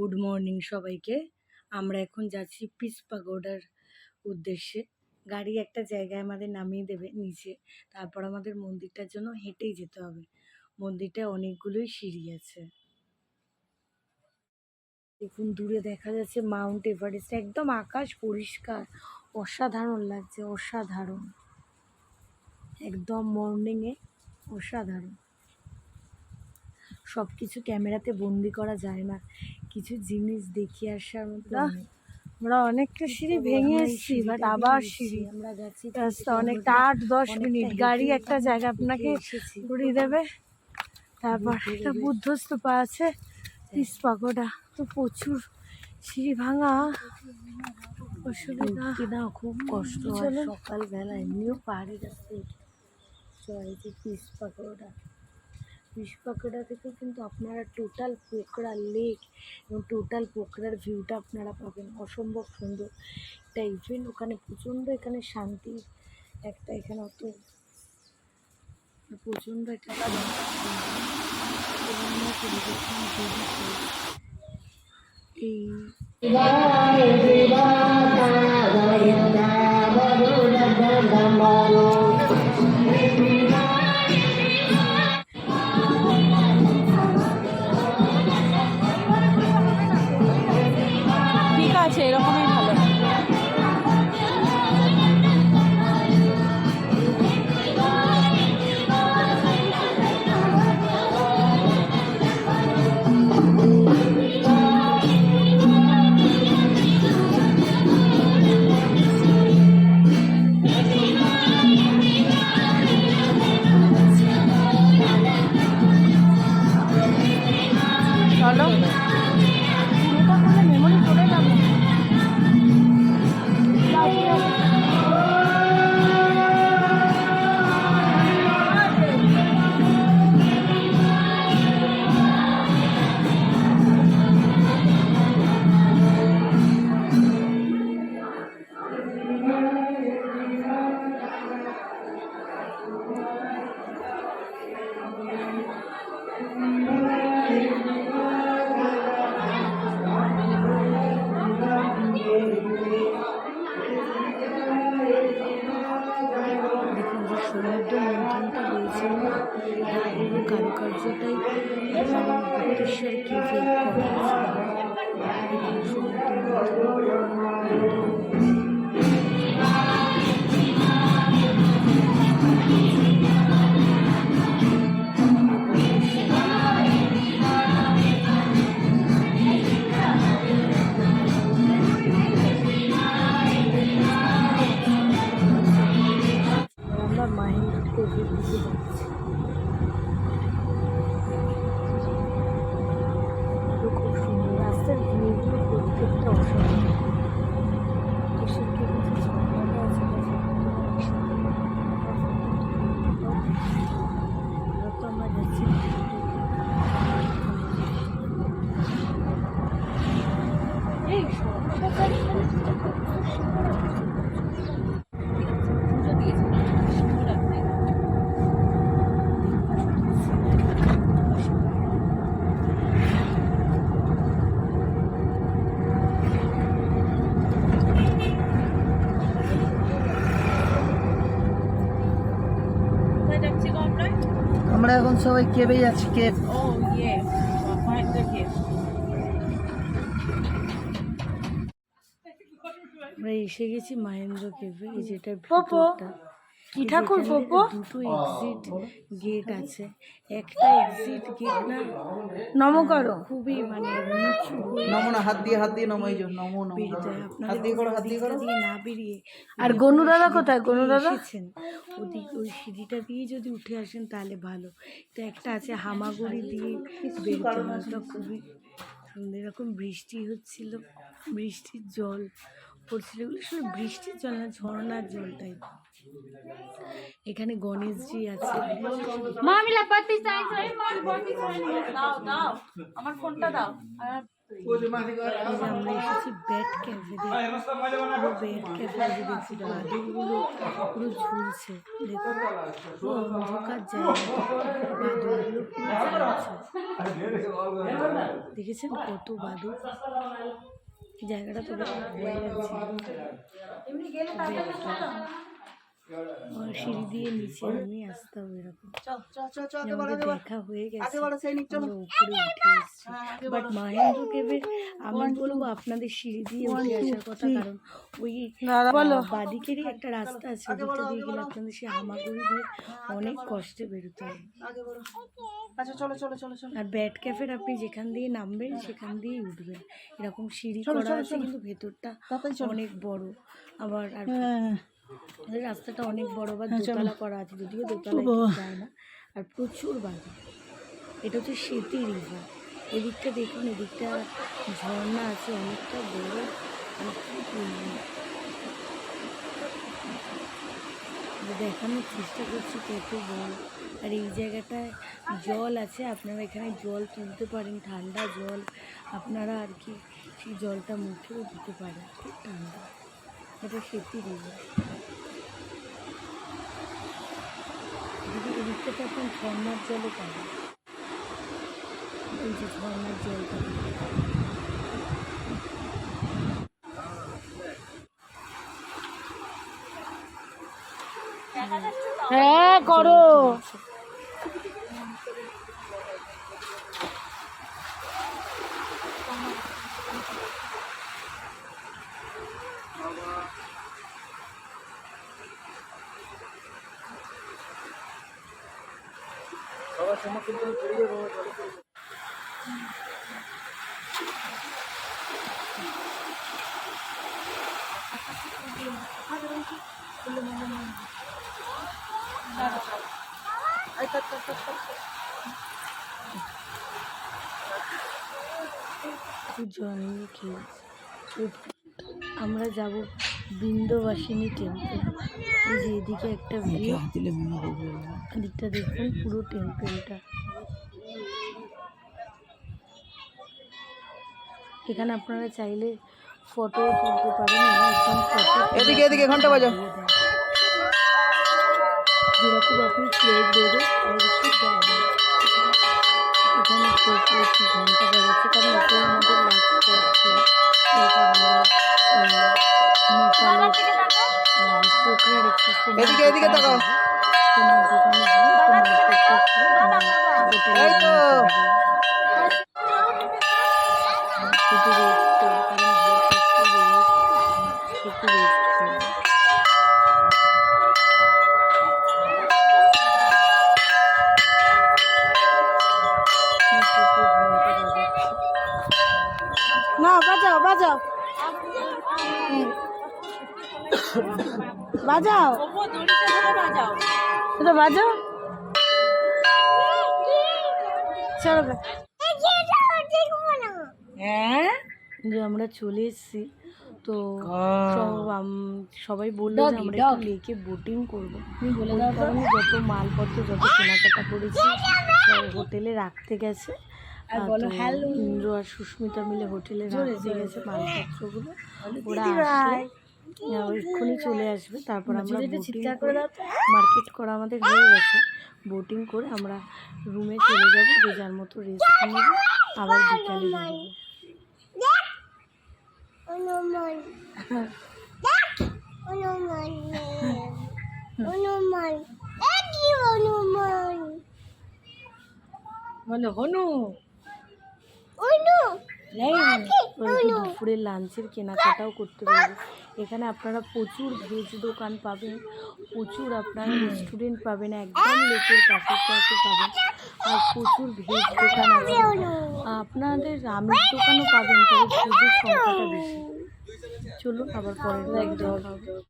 Good morning সবাইকে। আমরা এখন যাচ্ছি পিস পাগোডার উদ্দেশ্যে। গাড়ি একটা জায়গায় আমাদের নামিয়ে দেবে নিচে, তারপর আমাদের মন্দিরটার জন্য হেঁটেই যেতে হবে। মন্দিরটায় অনেকগুলোই সিঁড়ি আছে। দেখুন দূরে দেখা যাচ্ছে মাউন্ট এভারেস্ট, একদম আকাশ পরিষ্কার, অসাধারণ লাগছে, অসাধারণ, একদম মর্নিংয়ে অসাধারণ। সব কিছু ক্যামেরাতে বন্দি করা যায় না, কিছু জিনিস দেখিয়ে আসার মতো। আমরা অনেকটা সিঁড়ি ভেঙে এসেছি, বাট আবার সিঁড়ি আমরা যাচ্ছি রাস্তা অনেকটা 8-10 মিনিট গাড়ি একটা জায়গা আপনাকে ঘুরিয়ে দেবে। তারপর একটা বুদ্ধ স্তূপা আছে, পিস পাগোডা। তো প্রচুর সিঁড়ি ভাঙা, অসুবিধা না, খুব কষ্ট হয় সকালবেলা। এমনিও পাহাড়ি রাস্তায় চলে যে পিস পাগোডা। পিস পাগোডা থেকে কিন্তু আপনারা টোটাল পোখরা লেক এবং টোটাল পোখরার ভিউটা আপনারা পাবেন, অসম্ভব সুন্দর একটা ইভেন্ট। ওখানে প্রচণ্ড, এখানে শান্তি একটা, এখানে অত প্রচণ্ড একটা ঠিক আছে, এরকমই ভালো। চলো, পুরোটা করলে মেমোরি চলে যাবে। সমুদ্র মন্থনটা হয়েছে না, পুরো কারুকার্যটাই ব্রিটিশের কেভে করা আছে। সমুদ্র আমরা মাহিন্দ্র কেভের দিকে যাচ্ছি। খুব সুন্দর রাস্তার ভিউগুলো, প্রত্যেকটা অসাধারণ। তো আমরা যাচ্ছি আমরা এখন সবাই কেবে যাচ্ছি, কেব। আমরা এসে গেছি মাহেন্দ্র কেভে। এই যেটা ভিতরটা, কি ঠাকুর পোপো, দুটো এক্সিট গেট আছে। একটা এক্সিট গেট না, নম করো, খুবই মানে নিচু নমো না, হাত দিয়ে নমো, এই যে নমো নমো, বেরিয়ে যায়। হাত দিয়ে করো, হাত আপনাদের দিয়ে না বেরিয়ে, আর গনু দাদা কোথায়? গনু দাদা এসেছেন ওদিক, ওই সিঁড়িটা দিয়ে যদি উঠে আসেন তাহলে ভালো। তো একটা আছে হামাগুড়ি দিয়ে বেরোতে হয়, ওটা খুবই সুন্দর। এরকম বৃষ্টি হচ্ছিল, বৃষ্টির জল পড়ছিল, এগুলো আসলে বৃষ্টির জল না, ঝর্ণার জলটাই। এখানে গণেশজি আছে। মা আমি লাপাতি চাই, দাও দাও, আমার ফোনটা দাও। আমরা এসেছি ব্যাট ক্যাফে ব্যাট ক্যাফে দেখছি বাদুরগুলো পুরো ঝুলছে, দেখুন পুরো অন্ধকার জায়গা, বাদুরগুলো পুরো ঝুলছে। দেখেছেন কত বাদুর, জায়গাটা তো ভয় লাগছে। সিঁড়ি দিয়ে নিচে নেমে আসতে হবে, এরকম আমাদের দেখা হয়ে গেছে, আমরা উপরে উঠে এসেছি। বাট মাহেন্দ্র কেভের আমি বলবো আপনাদের সিঁড়ি দিয়ে উঠে আসার কথা, কারণ ওই বাদিকেরই একটা রাস্তা আছে, ওদিকটা দিয়ে গেলে আপনাদের সেই হামাগুড়ি দিয়ে অনেক কষ্টে বেরোতে হবে। আর ব্যাট ক্যাফের আপনি যেখান দিয়ে নামবেন সেখান দিয়েই উঠবেন, এরকম সিঁড়ি করা আছে, কিন্তু ভেতরটা অনেক বড়। আবার আর রাস্তাটা অনেক বড়, বা দোতলা করা আছে, যদিও দোতলায় যায় না। আর প্রচুর বাদুড়। এটা হচ্ছে সেতী রিভার, এদিকটা দেখুন, এদিকটা ঝর্ণা আছে অনেকটা বড়। দেখানোর চেষ্টা করছি কত বড়। আর এই জায়গাটায় জল আছে, আপনারা এখানে জল তুলতে পারেন, ঠান্ডা জল, আপনারা আর কি সেই জলটা মুখেও দিতে পারেন, খুব ঠান্ডা। এটা সেতী রিভার। এদিকটাতে আপনার ঝর্নার জলও পাবেন, এই যে ঝর্নার জল পাবেন। হ্যাঁ করো। আমরা যাব বিন্দবাসিনী টেম্পল। এই যে এদিকে একটা ভিউ, এদিকটা দেখুন পুরো টেম্পলটা। এখানে আপনারা চাইলে ফটো তুলতে পারেন, এদিকে ঘন্টা বাজা যেরকম আপনি প্লেট দেবে এখানে ঘন্টা বাজাচ্ছে, কারণ এটাই আমাদের লাস্ট করছে। পোখরার এদিকে তাকাও, তোমার দোকানে না বাজাও বাজাও বাজাও, এটা বাজাও, চলো। হ্যাঁ যে আমরা চলে এসেছি, তো সবাই বললো যে আমরা একটু লেকে বোটিং করবো, কারণে যত মালপত্র যত কেনাকাটা করেছি হোটেলে রাখতে গেছে। ইন্দ্র আর সুস্মিতা মিলে হোটেলে রাখতে গেছে মালপত্রগুলো, ওরা আসলে এক্ষুনি চলে আসবে। তারপর আমরা মার্কেট করা আমাদের হয়ে গেছে, বোটিং করে আমরা রুমে চলে যাবো, যে যার মতো রেস্ট নেব, আবার বিকালে যাবো। বলো হনু, দুপুরের লাঞ্চের কেনাকাটাও করতে পারবে। এখানে আপনারা প্রচুর ভেজ দোকান পাবেন, প্রচুর আপনারা রেস্টুরেন্ট পাবেন, একদম লেকের কাছে পাবেন, আর প্রচুর ভেজ দোকান আছে। আপনাদের আমিষ দোকানও পাবেন, তবে ভেজের সংখ্যাটা বেশি। চলুন আবার পরের দেখা হবে।